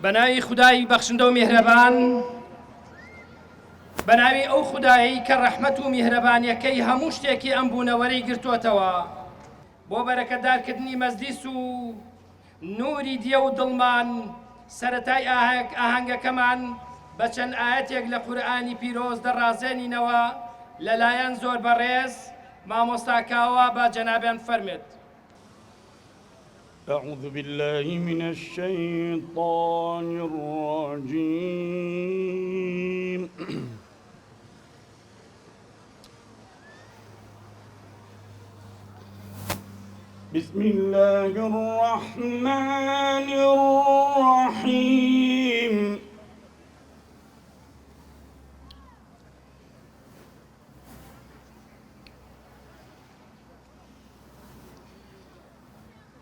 بەناوی خودای بەخشندە و میهرەبان، بەناوی ئەو خودایی کە ڕەحمەت و میهرەبانیەکەی هەموو شتێکی ئەم بوونەوەرەی گرتووەتەوە بۆ بەرەکەتدارکردنی مەزلیس و نوری دیە و دڵمان. سەرەتای ئاهەنگەکەمان بە چەند ئاەتێک لە قورئانی پیرۆز دەڕازێنینەوە لەلایەن زۆر بەڕێز مامۆستاکاوە بە جەنابیان فەرمێت. أعوذ بالله من الشيطان الرجيم بسم الله الرحمن الرحيم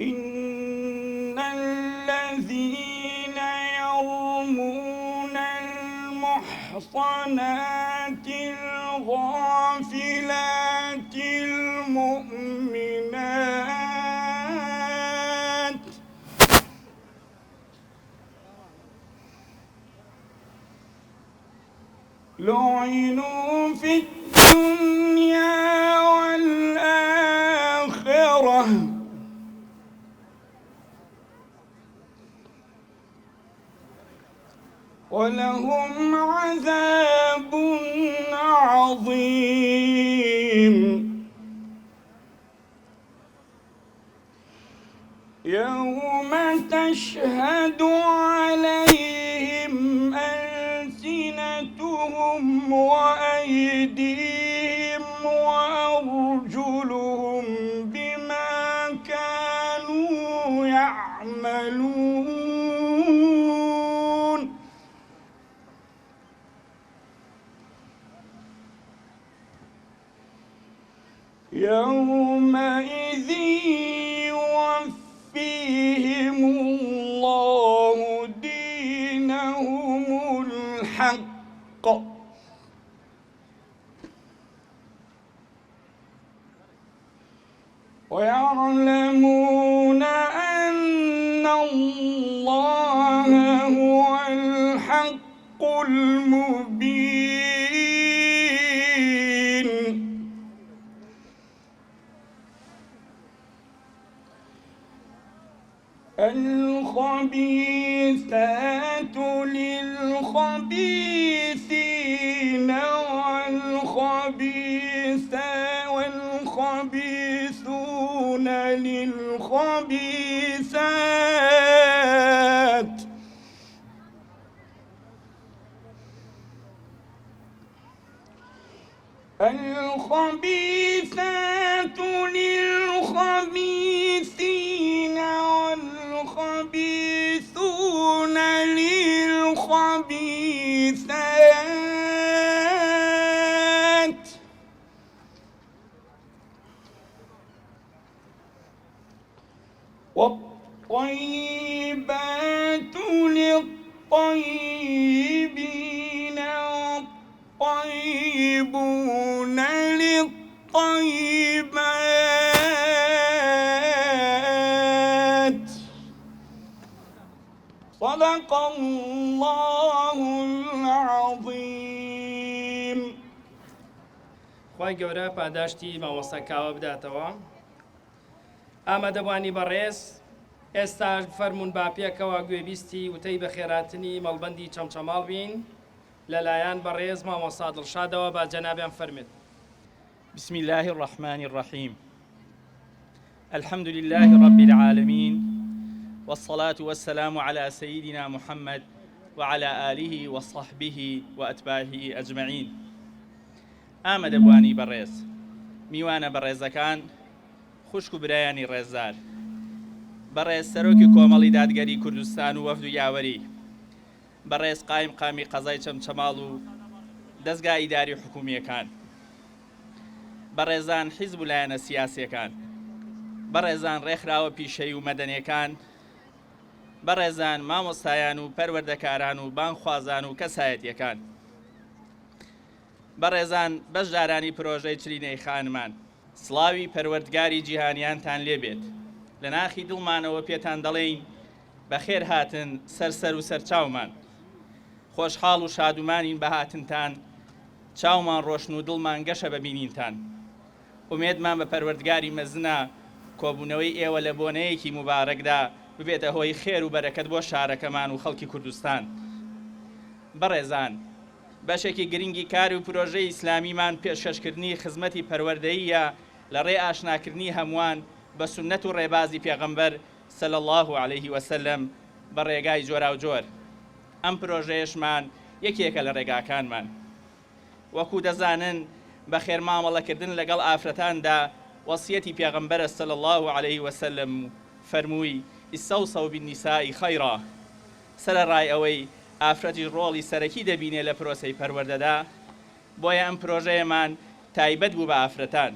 إن الذين يرمون المحصنات الغافلات المؤمنات لعنوا في الدنيا والآخرة ولهم عذاب عظيم يوم تشهد عليهم ألسنتهم وأيديهم وأرجلهم بما كانوا يعملون يومئذ يوفيهم الله دينهم الحق ويعلمون أن الله هو الحق المبين الخبيثات للخبيثين والخبيثون للخبيثات الخبيثات للخبيثين والخبيثون للخبيثات والطيبات للطيبين والطيبون للطيبات صدق الله العظيم. خی گەورە پاداشتی مامۆستاکاوە بداتەوە. ئامادەبوانی بەڕێز، ئێستا فەرمونون با پێکەوە گوێبیستی وتەی بە خێراتنی مەڵبەندی چەمچەماڵ بین لەلایەن بەڕێز مامۆستا دڵشادەوە با جەنابیان فەرمێت. بسم الله الرحمن الرحيم الحمد لله رب العالمين والصلاة والسلام على سيدنا محمد وعلى آله وصحبه وأتباعه أجمعين. آمد بواني برز میوانە بەڕێزەکان، خوشک و برایانی ڕێزدار، بەڕێز سەرۆکی کۆمەڵی دادگەری کوردستان و وەفد و یاوەری، بەڕێز قایم قامی قەزای چەمچەماڵ و دەستگای ئیداری حکوومیەکان، بەڕێزان حیزب و لایەنە سیاسیەکان، بەڕێزان ڕێکخراوە پیشەی و مەدەنیەکان، بەڕێزان مامۆستایان و پەروەردەکاران و بانخوازان و کەسایەتیەکان، بەڕێزان بەشدارانی پرۆژەی چرینەی خانمان، سڵاوی پەروەردگاری جیهانیانتان لێبێت. لە ناخی دڵمانەوە پێتان دەڵێین بەخێر هاتن سەر و سەرچاومان خۆشحاڵ و شادومانین بە هاتنتان چاومان ڕۆشن و دڵمان گەشە ببینینتان ئومێدمان بە پەروەردگاری مەزنە کۆبوونەوەی ئێوە لە بۆنەیەکی مبارەکدا ببێتە هۆی خێر و بەرەکەت بۆ شارەکەمان و خەڵکی کوردستان. بەڕێزان، بەشێکی گرنگی کار و پرۆژەی ئیسلامیمان پێشکەشکردنی خزمەتی پەروەردەییە لە ڕێ ئاشناکردنی هەمووان بە سونەت و ڕێبازی پێغەمبەر صلی الله عليه وسلم بە ڕێگای جۆرا و جۆر. ئەم پرۆژەیەشمان یەکێکە لە ڕێگاکانمان. وەکو دەزانن بە خێرمامەڵەکردن لەگەڵ ئافرەتاندا وەسیەتی پێغەمبەرە صلی الله عليه وسلم فەرمووی ئیستەوصەو بالنیساء خەیڕا. سەرەڕای ئەوەی ئافرەتی ڕۆڵی سەرەکی دەبینێ لە پرۆسەی پەروەردەدا، بۆیە ئەم پرۆژەیەمان تایبەت بوو بە ئافرەتان.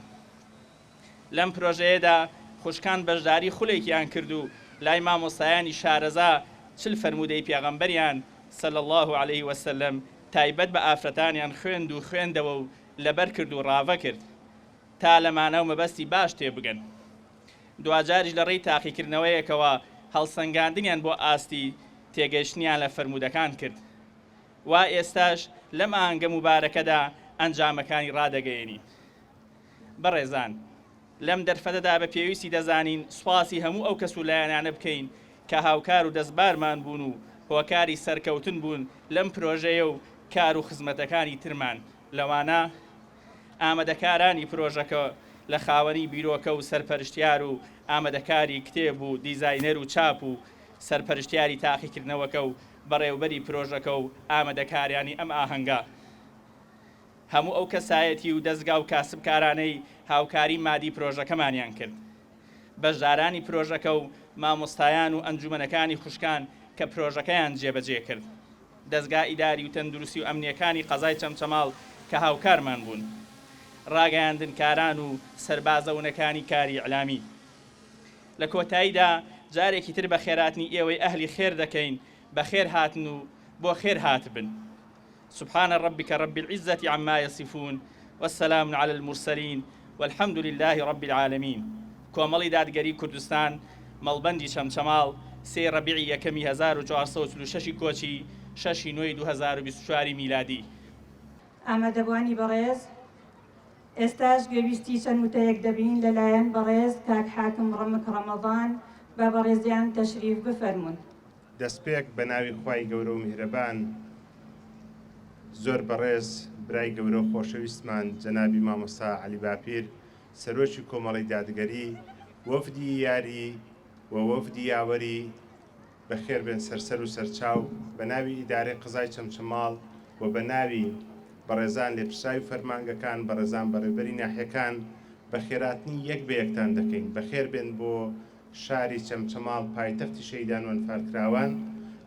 لەم پرۆژەیەدا خوشکان بەشداری خولێکیان کرد و لای مامۆستایانی شارەزا چل فەرمودەی پێغەمبەریان صلی الله عليه وسلم تایبەت بە ئافرەتانیان خوێند و خوێندەوە و لەبەر کرد و ڕاوە کرد تا لەمانە و مەبەستی باش تێبگەن. دوجاریش لە ڕێی تاقیکردنەوەیەکەوە هەڵسەنگاندنیان بۆ ئاستی تێگەیشتنیان لە فەرمودەکان کرد. وا ئێستاش لەم ئاهەنگە مبارەکەدا ئەنجامەکانی ڕادەگەیەنی. بەڕێزان، لەم دەرفەتەدا بە پێویستی دەزانین سوپاسی هەموو ئەو کەس و لایەنانە بکەین کە هاوکار و دەستبارمان بوون و هۆکاری سەرکەوتن بوون لەم پرۆژەیە و کار و خزمەتەکانی ترمان. لەوانە ئامادەکارانی پرۆژەکە لە خاوەنی بیرۆکە و سەرپەرشتیار و ئامادەکاری کتێب و دیزاینەر و چاپ و سەرپەرشتیاری تاقیکردنەوەکە و بەڕێوبەری پرۆژەکە و ئامادەکاریانی ئەم ئاهەنگە. هەموو ئەو کەسایەتی و دەستگا و کاسبکارانەی هاوکاری مادی پرۆژەکەمانیان کرد. بەشدارانی پرۆژەکە و مامۆستایان و ئەنجومەنەکانی خوشکان کە پرۆژەکەیان جێبەجێ کرد. دەستگا ئیداری و تەندروستی و ئەمنیەکانی قەزای چەمچەماڵ کە هاوکارمان بوون. ڕاگەیاندنکاران و سەربازەونەکانی کاری ئیعلامی. لە کۆتاییدا جارێکی تر بە خێراتنی ئێوەی ئەهلی خێر دەکەین بە خێر هاتن و بۆ خێر هاتبن. سبحان ربك رب العزة عما يصفون والسلام على المرسلين والحمد لله رب العالمين. کۆمەڵی دادگەری کوردستان مەڵبەندی چەمچەماڵ 3 ڕەبیعی یەکەمی 1446 کۆچی 6 نوێی 2024 میلادی. ئامادەبوانی بەڕێز، ئێستاش گوێویستی چەند وتەیەک دەبین لەلایەن بەڕێز کاک حاکم ڕەمک ڕەمەضان بە بەڕێزیان تەشریف بفەرمون. دەستپێک بە ناوی خوای گەورە و میهرەبان، زۆر بەڕێز برای گەورە و خۆشەویستمان جەنابی مامۆستا عەلی باپیر، سەرۆکی کۆمەڵی دادگەری، وەفدی یاری و وەفدی یاوەری بەخێر بێن سەرسەر و سەرچاو، بە ناوی ئیدارەی قەزای چەمچەماڵ و بە ناوی بەڕێزان لێپرساوی فەرمانگەکان، بەڕێزان بەڕێبەری ناحیەکان، بە خێراتنی یەک بە یەکتان دەکەین. بەخێر بێن بۆ شاری چەمچەماڵ، پایتەختی شەیدان و ئەنفارکراوان،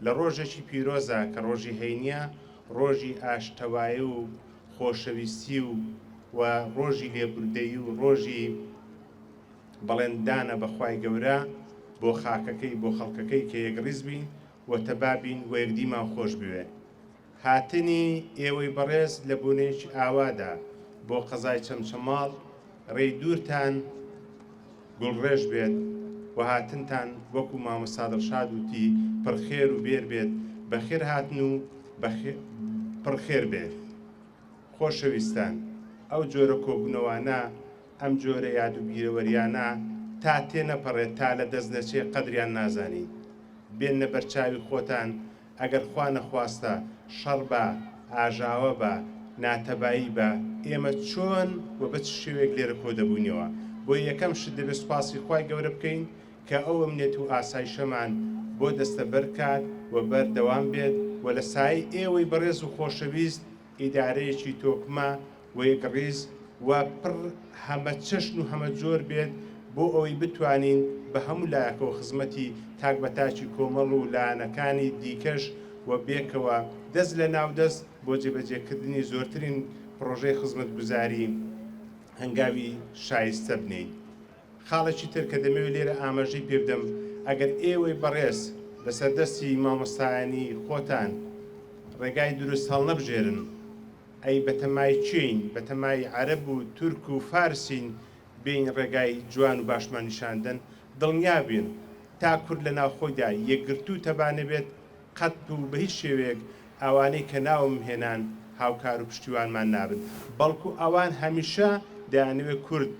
لە ڕۆژێکی پیرۆزە کە ڕۆژی هەینیە، ڕۆژی ئاشتەوایی و خۆشەویستی و ڕۆژی لێبوردەیی و ڕۆژی بەڵێندانە بەخوای گەورە بۆ خاکەکەی، بۆ خەڵکەکەی کە یەکڕیز بین و تەبابین و یەکدیمان خۆش بوێ. هاتنی ئێوەی بەڕێز لە بوونێکی ئاوادا بۆ قەزای چەمچەماڵ ڕێی دوورتان گوڵڕێژ بێت و هاتنتان وەکو مامۆستا دڵشاد وتی پڕخێر و بێر بێت. بەخێر هاتن و پڕخێر بێت. خۆشەویستان، ئەو جۆرە کۆبوونەوانە، ئەم جۆرە یادوگیرەوەریانە تا تێنەپەڕێت، تا لە دەست دەچێت قەدریان نازانی. بێنە بەرچاوی خۆتان، ئەگەر خوا نەخواستە شەڕ بە، ئاژاوە بە، ناتەبایی بە، ئێمە چۆن و بە چ شێوەیەک لێرە کۆ دەبوونەوە. بۆ یەکەم شت دەبێت سوپاسی خوای گەورە بکەین کە ئەو ئەمنیەت و ئاسایشەمان بۆ دەستە بەرکات و بەردەوام بێت و لە سای ئێوەی بەڕێز و خۆشەویست ئیدارەیەکی تۆکمە و یەکڕیز و پڕ هەمە چەشن و هەمە جۆر بێت بۆ ئەوەی بتوانین بە هەموو لایەکەوە خزمەتی تاک بەتاکی کۆمەڵ و لایەنەکانی دیکەش و بێکەوە دەست لە ناودەست بۆ جێبەجێکردنی زۆرترین پرۆژەی خزمەتگوزاری هەنگاوی شایستە بنین. خاڵێکی تر کە دەمەوێت لێرە ئاماژەی پێ بدەم، ئەگەر ئێوەی بەڕێز لەسەردەستی مامۆستایانی خۆتان ڕێگای دروست هەڵنەبژێرن، ئەی بەتەمای چین، بەتەمای عەرەب و تورک و فارسین بین ڕێگای جوان و باشمان نیشاندن، دڵنیا بین تا کورد لە ناوخۆیدا یەکگرتوو تەبانە بێت قەت و بە هیچ شێوەیەک ئەوانەی کە ناوم هێنان هاوکار و پشتیوانمان نابن بەڵکو ئەوان هەمیشە دەیانەوێت کورد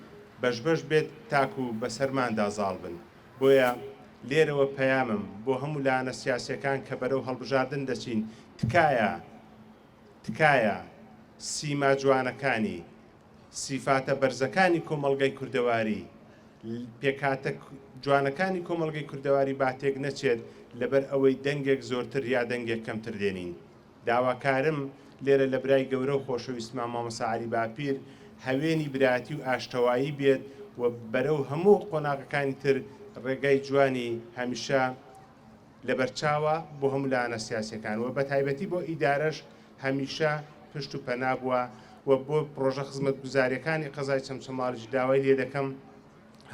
بەش بێت تاکو بەسەرماندا زاڵ بن بۆیە لێرەوە پەیامم بۆ هەموو لایەنە سیاسیەکان کە بەرەو هەڵبژاردن دەچین تکایە سیما جوانەکانی سیفاتە بەرزەکانی کۆمەڵگەی کوردەواری پێکاتە جوانەکانی کۆمەڵگەی کوردەواری باتێک نەچێت لەبەر ئەوەی دەنگێک زۆرتر یا دەنگێک کەمتر دێنین داواکارم لێرە لە برای گەورە و خۆشەویستمان مامۆستا عەلی باپیر هەوێنی برایەتی و ئاشتەوایی بێت و بەرەو هەموو قۆناغەکانی تر ڕێگای جوانی هەمیشە لەبەرچاوە بۆ هەموو لایەنە سیاسیەکان و بە تایبەتی بۆ ئیدارەش هەمیشە پشت و پەنا بووە و بۆ پرۆژە خزمەتگوزاریەکانی قەزای چەمچەماڵیش داوای لێ دەکەم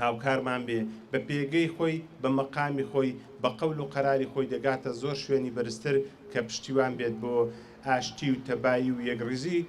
هاوکارمان بێ بە پێگەی خۆی بە مەقامی خۆی بە قەول و قەراری خۆی دەگاتە زۆر شوێنی بەرزتر کە پشتیوان بێت بۆ ئاشتی و تەبایی و یەکڕیزی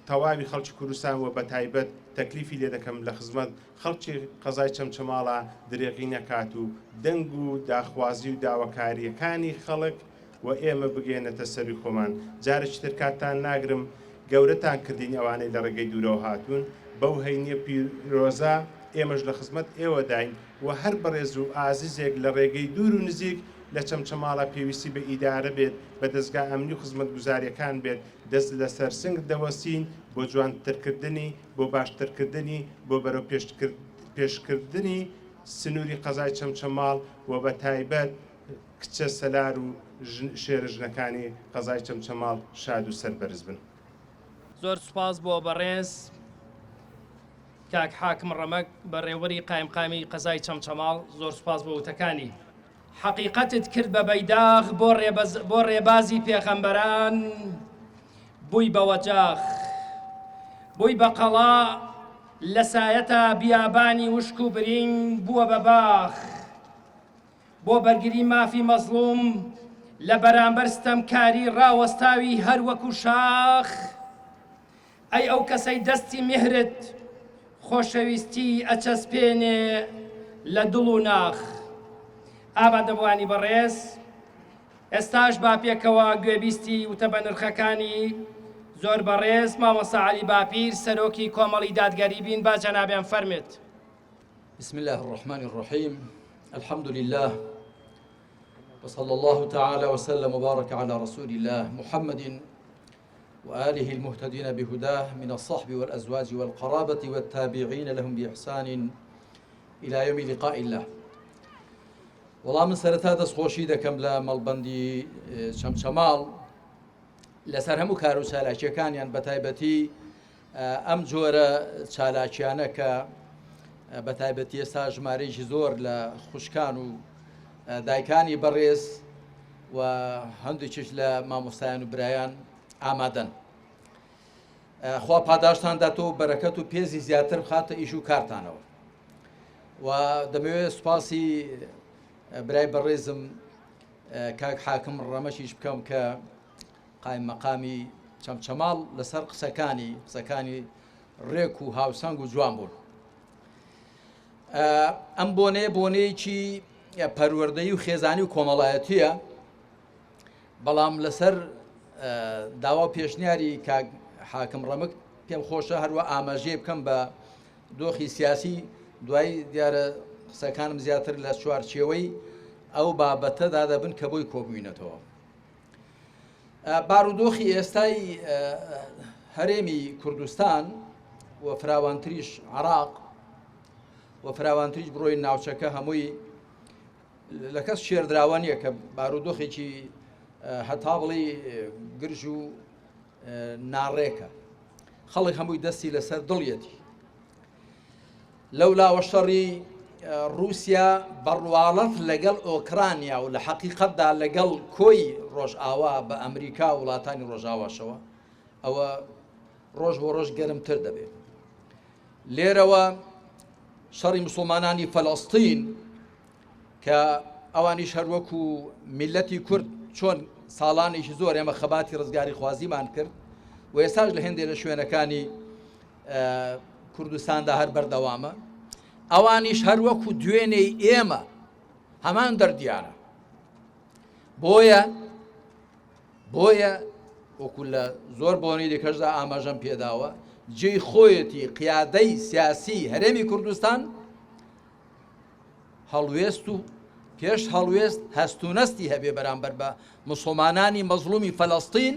تەواوی خەڵکی کوردستان و بە تایبەت تەکلیفی لێ دەکەم لە خزمەت خەڵکی قەزای چەمچەماڵە درێغی نەکات و دەنگ و داخوازی و داواکاریەکانی خەڵک و ئێمە بگەێنێتە سەروی خۆمان جارێکی تر کاتتان ناگرم گەورەتان کردین ئەوانەی لە ڕێگەی دوورەوە هاتوون بەو هەینیە پیرۆزە ئێمەش لە خزمەت ئێوە داین و هەر بەڕێز و ئازیزێک لە ڕێگەی دوور و نزیک لە چەمچەماڵە پێویستی بە ئیدارە بێت بە دەستگا ئەمنی و خزمەت گوزاریەکان بێت دەست لە سەرسنگ دەوەسین بۆ جوانترکردنی بۆ باشترکردنی بۆ بەرەو پێشکردنی سنووری قەزای چەمچەماڵ و بە تایبەت کچە سەلار و شێرە ژنەکانی قەزای چەمچەماڵ شاد و سەربەرز بن. زۆر سوپاس بۆ بەڕێز کاک حاکم ڕەمەک بەڕێوەری قایمقامی قەزای چەمچەماڵ زۆر سوپاس بۆ وتەکانی حەقیقەتت کرد بە بەیداغ بۆ ڕێبازی پێغەمبەران بووی بە وەجاخ بووی بە قەڵا لە سایەتە بیابانی وشک و برین بووە بە باخ بۆ بەرگری مافی مەزلوم لە بەرامبەر ستەمکاری ڕاوەستاوی هەر وەکو شاخ ئەی ئەو کەسەی دەستی میهرت خۆشەویستی ئەچەسپێنێ لە دڵ و ناخ ئابادەبوانی بەڕێز ئێستاش با پێکەوە گوێبیستی وتە بە نرخەکانی زۆر بەڕێز مامۆستا عەلی باپیر سەرۆکی کۆمەڵی دادگەری بین با جەنابیان فەرمێت. بسم الله الرحمن الرحيم الحمد لله وصلى الله تعالى وسلم وبارك على رسول الله محمد وآله المهتدين بهداه من الصحب والأزواج والقرابة والتابعين لهم بإحسان إلى يوم لقاء الله. والله من سرتا دەستخۆشی دەکەم لە مەڵبەندی چەمچەماڵ لەسەر هەموو کار و چالاکیەکانیان بە تایبەتی ئەم جۆرە چالاکیانە کە بە تایبەتی ئێستا ژمارەیەکی زۆر لە خوشکان و دایکانی بەڕێز و هەندێکیش لە مامۆستایان و برایان ئامادەن. خوا پاداشتان داتەوە بەرەکەت و پێزی زیاتر بخاتە ئیش و کارتانەوە و دەمەوێت سوپاسی برای بەڕێزم کاک حاکم ڕەمەشیش بکەم کە قایم مەقامی چەمچەماڵ لەسەر قسەکانی ڕێک و هاوسەنگ و جوان بوون. ئەم بۆنەیەکی پەروەردەیی و خێزانی و کۆمەڵایەتیە بەڵام لەسەر داوا پێشنیاری کاک حاکم ڕەمک پێم خۆشە هەروە ئاماژەیە بکەم بە دۆخی سیاسی دوای دیارە قسەکانم زیاتر لە چوارچێوەی ئەو بابەتەدا دەبن کە بۆی کۆبووینەتەوە. بارودۆخی ئێستای هەرێمی کوردستان و فراوانتریش عراق و فراوانتریش بڕۆی ناوچەکە هەمووی لە کەس شێردراوە نییە کە بارودۆخێکی هەتا بڵێ گرژ و ناڕێکە خەڵک هەمووی دەستی لەسەر دڵیەتی لەولاوە شەڕی رووسیا بەڕواڵەت لەگەڵ ئۆکرانیا و لە حەقیقەتدا لەگەڵ کۆی ڕۆژئاوا بە ئەمریکا و وڵاتانی ڕۆژئاواشەوە ئەوە ڕۆژ بۆ ڕۆژ گەرمتر دەبێت. لێرەوە شەڕی موسڵمانانی فەڵەستین کە ئەوانیش هەروەکو میلەتی کورد چۆن ساڵانێکی زۆر ئێمە خەباتی ڕزگاری خوازیمان کرد و ئێستاش لە هێندێک لە شوێنەکانی کوردستاندا هەر بەردەوامە ئەوانیش هەروەکو دوێنەی ئێمە هەمان دەردیانە. بۆیە وەکو لە زۆر بۆنی دیکەشدا ئاماژەم پێداوە جێی خۆیەتی قیادەی سیاسی هەرێمی کوردستان هەڵوێست و پێش هەڵوێست هەستونەستی هەبێ بەرامبەر بە موسڵمانانی مەزلومی فەلەستین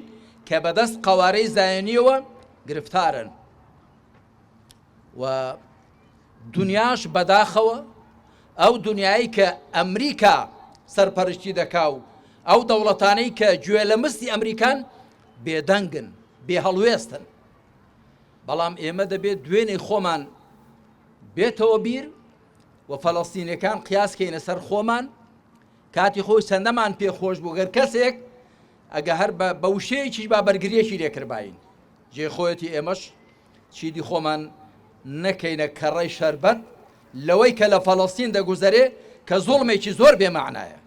کە بەدەست قەوارەی زایۆنیەوە گرفتارن و دنیاش بەداخەوە ئەو دنیایی کە ئەمریکا سەرپەرشتی دەکا و ئەو دەوڵەتانەی کە گوێ لە مستی ئەمریکان بێدەنگن بێ هەڵوێستن. بەڵام ئێمە دەبێت دوێنێ خۆمان بێتەوە بیر و فەلەستینیەکان قیاسکەینە سەر خۆمان کاتی خۆی چەندەمان پێخۆش بوو گەر کەسێک ئەگە هەر بە وشەیەکیش با بەرگریەکی لێکردباین جێخۆیەتی ئێمەش چیدی خۆمان نەکەینە کەڕەی شەربەت لەوەی کە لە فەلەستین دەگوزەرێ کە زوڵمێکی زۆر بێمەعنایە،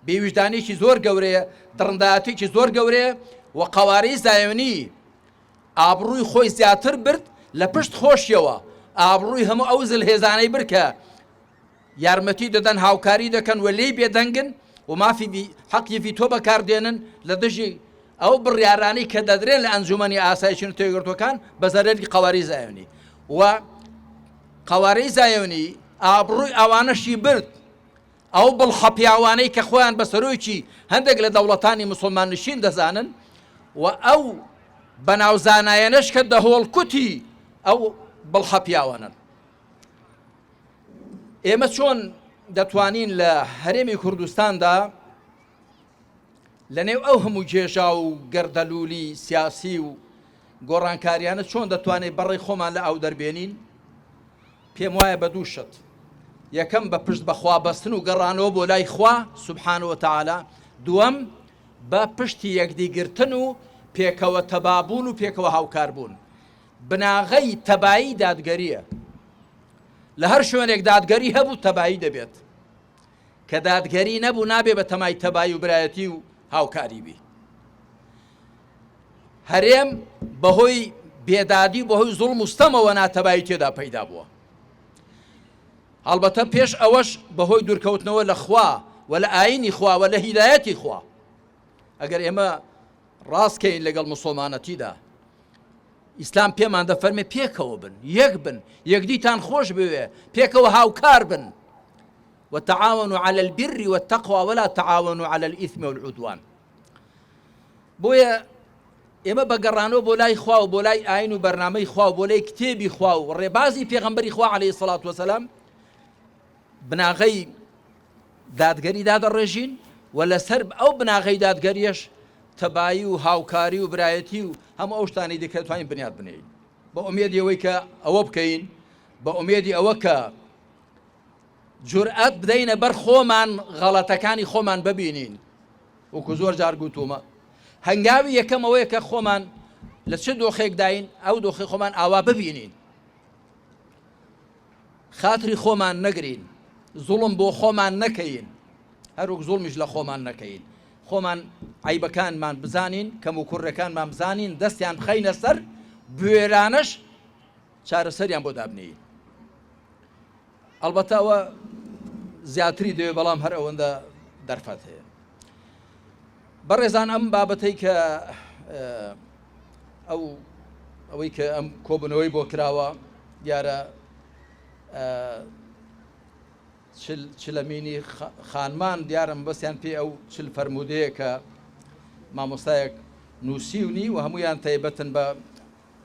بێویژدانێکی زۆر گەورەیە، دڕندایەتێکی زۆر گەورەیە و قەوارەی زایۆنی ئابڕووی خۆی زیاتر برد لە پشت خۆشیەوە ئابڕووی هەموو ئەو زلهێزانەی برد کە یارمەتی دەدەن هاوکاری دەکەن و لێی بێدەنگن و مافی حەقی ڤیتۆ بەکاردێنن لە دژی ئەو بڕیارانەی کە دەدرێن لە ئەنجومەنی ئاسایشی تێگرتوەکان بە زەرەری قەوارەی زایۆنی و قەوارەی زایۆنی ئابڕووی ئەوانەشی برد ئەو بڵخەپیاوانەی کە خۆیان بەسەرۆیکی هەندێک لە دەوڵەتانی موسڵمان نشین دەزانن و ئەو بەناوزانایەنەش کە دەهۆڵکوتی ئەو بڵخەپیاوانن. ئێمە چۆن دەتوانین لە هەرێمی کوردستاندا لەنێو ئەو هەموو جێژا و گەردەلوولی سیاسی و گۆڕانکاریانە چۆن دەتوانێت بەڕێی خۆمان لە ئەو دەربێنین؟ پێم وایە بە دوو شت. یەکەم بە پشت بەخوا بەستن و گەڕانەوە بۆ لای خوا سوبحانە وتەعالا، دووەم بە پشتی یەکدیگرتن و پێکەوە تەبابوون و پێکەوە هاوکاربوون. بناغەی تەبایی دادگەریە. لە هەر شوێنێک دادگەری هەبوو تەبایی دەبێت، کە دادگەری نەبوو نابێ بە تەمای تەبایی و برایەتی و هاوکاری بی. هەرێم بەهۆی بێدادی بەهۆی زوڵم و ستەمەوە ناتەبایی تێدا پەیدا بووە. هەڵبەتە پێش ئەوەش بەهۆی دوورکەوتنەوە لە خوا و لە ئاینی خوا و لە هیدایەتی خوا. ئەگەر ئێمە ڕاستکەین لەگەڵ موسڵمانەتیدا ئیسلام پێمان دەفەرمێ پێکەوە بن، یەک بن، یەکدیتان خۆش بوێ، پێکەوە هاوکار بن. وتعاونوا على البر والتقوى ولا تعاونوا على الإثم والعدوان. بۆیە ئێمە بەگەڕانەوە بۆ لای خوا و بۆ لای ئاین و بەرنامەی خوا و بۆ لای کتێبی خوا و ڕێبازی پێغەمبەری خوا عەلەیهی سەڵات وەسەلام بناغەی دادگەری دادەڕێژین و لەسەر ئەو بناغەی دادگەریەش تەبایی و هاوکاری و برایەتی و هەموو ئەو شتانی دیکە دەتوانین بنیاد بنێین بە ئومێدی ئەوەی کە ئەوە بکەین، بە ئومێدی ئەوە کە جورئەت بدەینە بەر خۆمان غەڵەتەکانی خۆمان ببینین. وەکو زۆر جار گوتومە هەنگاوی یەکەم ئەوەیە کە خۆمان لە چه دۆخێک داین ئەو دۆخی خۆمان ئاوا ببینین، خاتری خۆمان نەگرین، زوڵم بۆ خۆمان نەکەین، هەروەک زوڵمیش لە خۆمان نەکەین، خۆمان عیبەکانمان بزانین، کەم و کوڕەکانمان بزانین، دەستیان بخەینە سەر، بوێرانەش چارەسەریان بۆ دابنێین. ئەڵبەتە ئەوە زیاتری دەوێت بەڵام هەر ئەوەندە دەرفەت هەیە. بەڕێزان ئەم بابەتەی کە ئەوەی کە ئەم کۆبنەوەی بۆ کراوە دیارە چلەمینی خانمان دیارم بەسییان پێ ئەو چل فەرمودەیە کە مامۆستایەک نووسیونی و هەمویان تایبەتن بە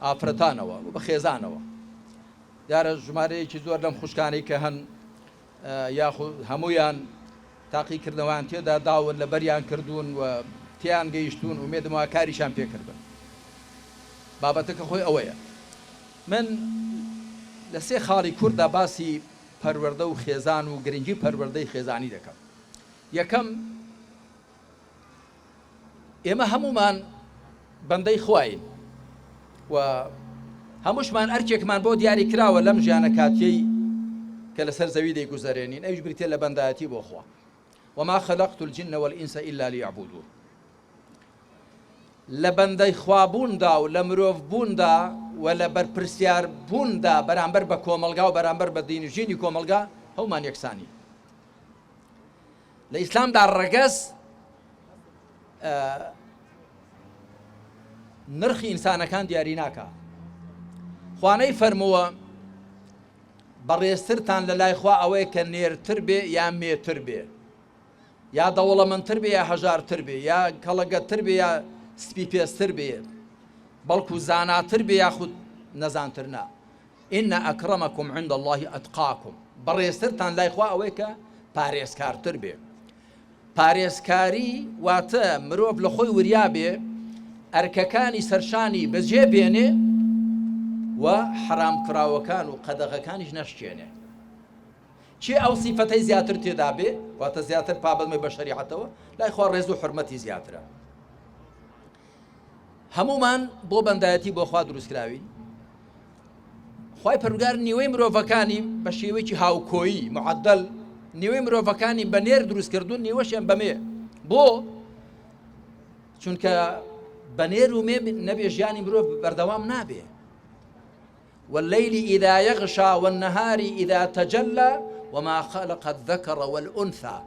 ئافرەتانەوە و بە خێزانەوە. دیارە ژمارەیەکی زۆر لەم خوشکانەی کە هەن یاخود هەمویان تاقیکردنەوەیان تێدا داون لە بەریان کردوون و تیان گەیشتون و مێدمەوە کاریشان پێکردن. بابەتەکە خۆی ئەوەیە. من لە سێ خاڵی کووردا باسی پەروەردە و خێزان و گرنگی پەروەردەی خێزانی دەکەم. یەکەم، ئێمە هەمومان بەندەی خوین و هەمووشمان ئەرکێکمان بۆ دیاری کراوە لەم ژیانە کاتیەی کە لەسەر زەوی دەیگوزارێنین، ئەویش بریتێ لە بەندایەتی بۆ خوا. وما خلقت الجن والإنس إلا ليعبدون. لە بەندەی خوابووندا و لە مرۆڤبووندا و لە بەرپرسیاربووندا بەرامبەر بە کۆمەلگا و بەرامبەر بە دینژینی کۆمەلگا هەومان یەکسانی. لە ئیسلامدا ڕەگەز نرخی ئینسانەکان دیاری ناکات. خوانەی فەرمووە بەڕێزترتان لە لای خوا ئەوەیە کە نێرتر بێ یا مێتر بێ، یا دەوڵەمەندتر بێ یا هەژارتر بێ، یا کەڵەگەتر بێ یا سپی پێستر بێ، بەڵکو زاناتر بێ یاخود نەزانتر نا. ئین ئەکرەمەکم عند الله ئەتقاکم، بەڕێزترتان لای خوا ئەوەیە کە پارێزکارتر بێ. پارێزکاری واتە مرۆڤ لە خۆی وریا بێ ئەرکەکانی سەرشانی بەجێ بێنێ و حرام کراوەکان و قەدەغەکانیش نەشکێنێ. چی ئەو سیفەتەی زیاتر تێدا بێ واتە زیاتر پابەڵمەی بە شەریعەتەوە، لای خوا ڕێز و حورمەتی زیاترە. هەمومان بۆ بەندایەتی بۆ خوا دروستکراوین. خوای پەروەردگار نیوەی مرۆڤەکانی بە شێوەیەکی هاوکۆیی معەدەل نیوەی مرۆڤەکانی بە نێر دروست کردوون، نیوەشیان بەمێ. بۆ چونکە بە نێر و مێ نەبێ ژیانی مرۆڤ بەردەوام نابێ. والليل إذا يغشى والنهار إذا تجلى وما خلق الذكر والأنثى.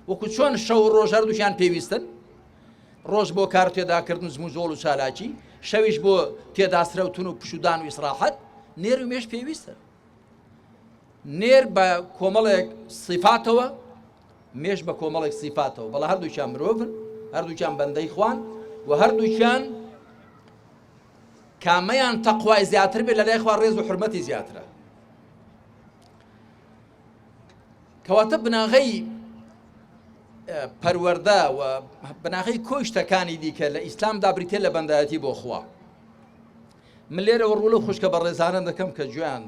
وەکو چۆن شەو و ڕۆژ هەردووشیان پێویستن، ڕۆژ بۆ کار تێداکردن زموزۆڵ و چالاکی، شەویش بۆ تێداسرەوتن و پشودان و ئیسراحەت، نێر و مێش پێویستن. نێر بە کۆمەڵێک سیفاتەوە، مێش بە کۆمەڵێک سیفاتەوە، بەڵام هەردووچیان مرۆڤن، هەردووچیان بەندەی خوان و هەردووچیان کامەیان تەقوای زیاتر بێت لە لای خوا ڕێز و حورمەتی زیاترە. کەواتە بناغەی پەروەردە و بناغەی کۆی شتەکانی دیکە لە ئیسلامدا بریتێ لە بەندایەتی بۆ خوا. من لێرەوە ڕوولە خوشکە بە ڕێزانە دەکەم کە گویان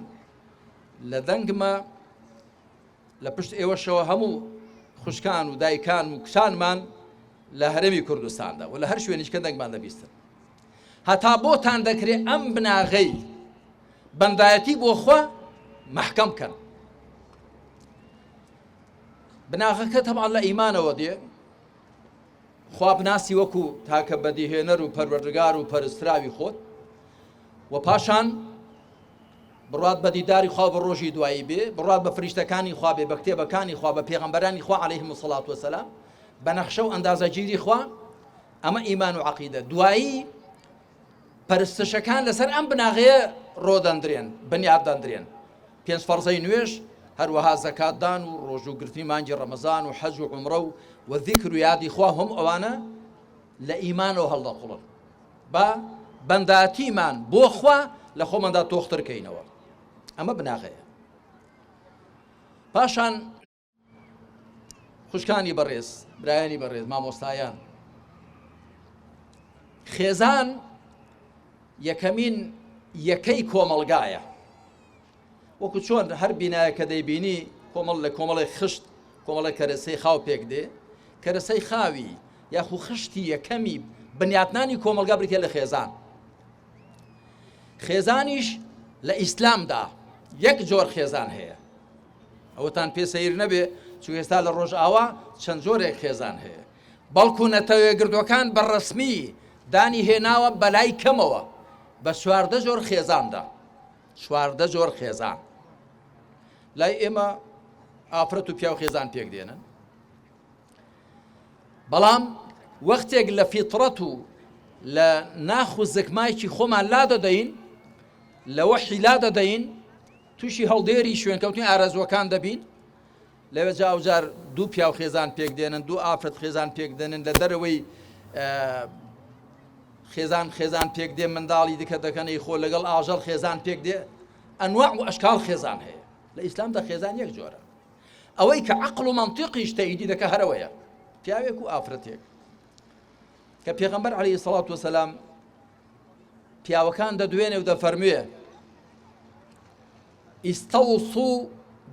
لە دەنگمە لە پشت ئێوەشەوە هەموو خوشکان و دایکان و کچانمان لە هەرێمی کوردستاندا و لە هەر شوێنیشکە دەنگمان دەبیستن. هەتا بۆتان دەکرێت ئەم بناغەی بەندایەتی بۆ خوا مەحکەم کەن. بناغەکە تەبعاً لە ئیمانەوە دێ، خوا بناسی وەکو تاکە بەدیهێنەر و پەروەردگار و پەرستراوی خۆت، و پاشان بڕات بە دیداری خوا بە ڕۆژی دوایی بێ، بڕات بە فریشتەکانی خوا بێ، بە کتێبەکانی خوا، بە پێغەمبەرانی خوا عەلەیهیمو سەڵات وەسەلام، بە نەخشە و ئەندازەگیری خوا. ئەمە ئیمان و عەقیدە. دوایی پەرستشەکان لەسەر ئەم بناغەیە ڕۆدەندرێن، بنیاد دەندرێن. پێنج فەرزەی نوێژ، هەروەها زەکاتدان و ڕۆژ و گرتنی مانگی ڕەمەزان و حەج و عومرە و ذیکر و یادی خوا، هەم ئەوانە لە ئیمانەوە هەڵدەقوڵن. بە بەندایەتیمان بۆ خوا لە خۆماندا تۆخترکەینەوە. ئەمە بناغەیە. پاشان خوشکانی بەڕێز، برایانی بەڕێز، مامۆستایان، خێزان یەکەی کۆمەڵگایە. وەکو چۆن هەر بینایە کە دەیبینی کۆمەڵ لە کۆمەڵی خشت، کۆمەڵی کەرەسەی خاو پێک دێ، کەرەسەی خاوی یاخو خشتی یەکەمی بنیاتنانی کۆمەلگا بریتێ لە خێزان. خێزانیش لە ئیسلامدا یەک جۆر خێزان هەیە. ئەوەتان پێ سەیر نەبێ چون ئێستا لە ڕۆژئاوا چەند جۆرێک خێزان هەیە، بەڵکو نەتەوێگردوەکان بەڕەسمی دانی هێناوە بەلای کەمەوە بە 14 جۆر خێزاندا. 14 جۆر خێزان لای ئێمە ئافرەت و پیا و خێزان پێک دێنن، بەڵام وەختێک لە فیتڕەت و لە ناخ و زەکمایکی خۆمان لا دەدەین، لە وەحی لا دەدەین، تووشی هەڵدێری شوێنکەوتنی ئارەزوەکان دەبین، لەوێ جاوجار دوو پیا و خێزان پێک دێنن، دوو ئافرەت خێزان پێک دێنن، لە دەرەوەی خێزان پێک دێ، منداڵی دیکە دەکەنەی خۆ لەگەڵ ئاژەڵ خێزان پێک دێ، ئەنواع و ئەشکال خێزان هەیە. لە ئیسلامدا خێزان یەک جۆرە. ئەوەی کە عەقڵ و مەنتیقیش تەئیدی دەکە هەرەوەیە، پیاوێک و ئافرەتێک کە پێغەمبەر عەلەیهی سەڵات وەسەلام پیاوەکان دەدوێنێ و دەفەرموێ ئیستەوصوا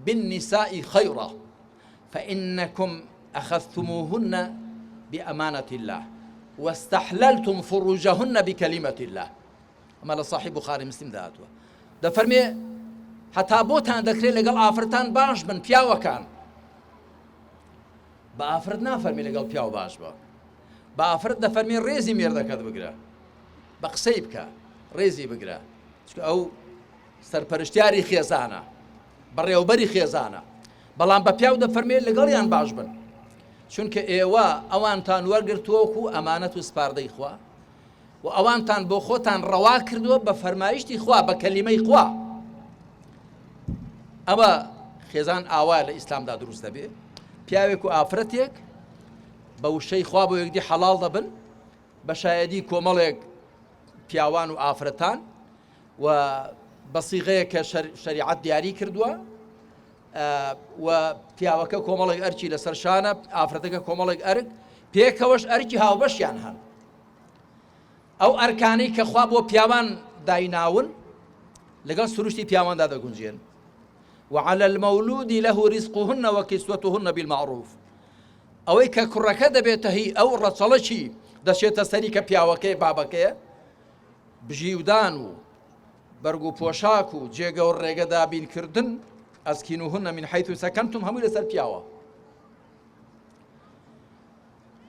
بالنساء خەیڕا فإنكم أخذتموهن بأمانة الله واستحللتم فروجهن بكلمة الله. ئەمە لە صحیح بوخاری مسلم داهاتوە. دەفەرمێ هەتا بۆتان دەکرێت لەگەڵ ئافرەتان باش بن پیاوەکان. بە ئافرەت نافەرمی لەگەڵ پیاو باش بە، بە ئافرەت دەفەرمێ ڕێزی مێردەکەت بگرە، بە قسەی بکە، ڕێزی بگرە، چونکە ئەو سەرپەرشتیاری خێزانە، بەڕێوەبەری خێزانە. بەڵام بە پیاو دەفەرمێ لەگەڵیان باش بن. چونکە ئێوە ئەوانتان وەرگرتووەکو ئەمانەت و سپاردەی خوا و ئەوانتان بۆ خۆتان ڕەوا کردووە بە فەرمایشتی خوا بە کەلیمەی خوا. ئەوە خێزان ئاوا لە ئیسلامدا دروست دەبێت. پیاوێک و ئافرەتێک بە وشەی خوا بۆ یەکدی حەڵاڵ دەبن بە شایەدی کۆمەڵێک پیاوان و ئافرەتان و بە سیغەیە کە شەریعەت دیاری کردووە و پیاوەکە کۆمەڵێک ئەرکی لەسەر شانە، ئافرەتەکە کۆمەڵێک ئەرک، پێکەوەش ئەرکی هاوبەشیان هەن. ئەو ئەرکانەی کە خوا بۆ پیاوان دایناون لەگەڵ سروشتی پیاواندا دەگونجێن. وعلى المولود له رزقهن وكسوتهن بالمعروف. ئەوەی کە کوڕەکە دەبێتە هی ئەو ڕەچەڵەکی دەچێتە سەری کە پیاوەکەی بابەکەیە، بژیودان و بەرگ و پۆشاک و جێگە و ڕێگە دابینکردن، ئەسکینوهن من حیث سەکەنتم هەمووی لەسەر پیاوە.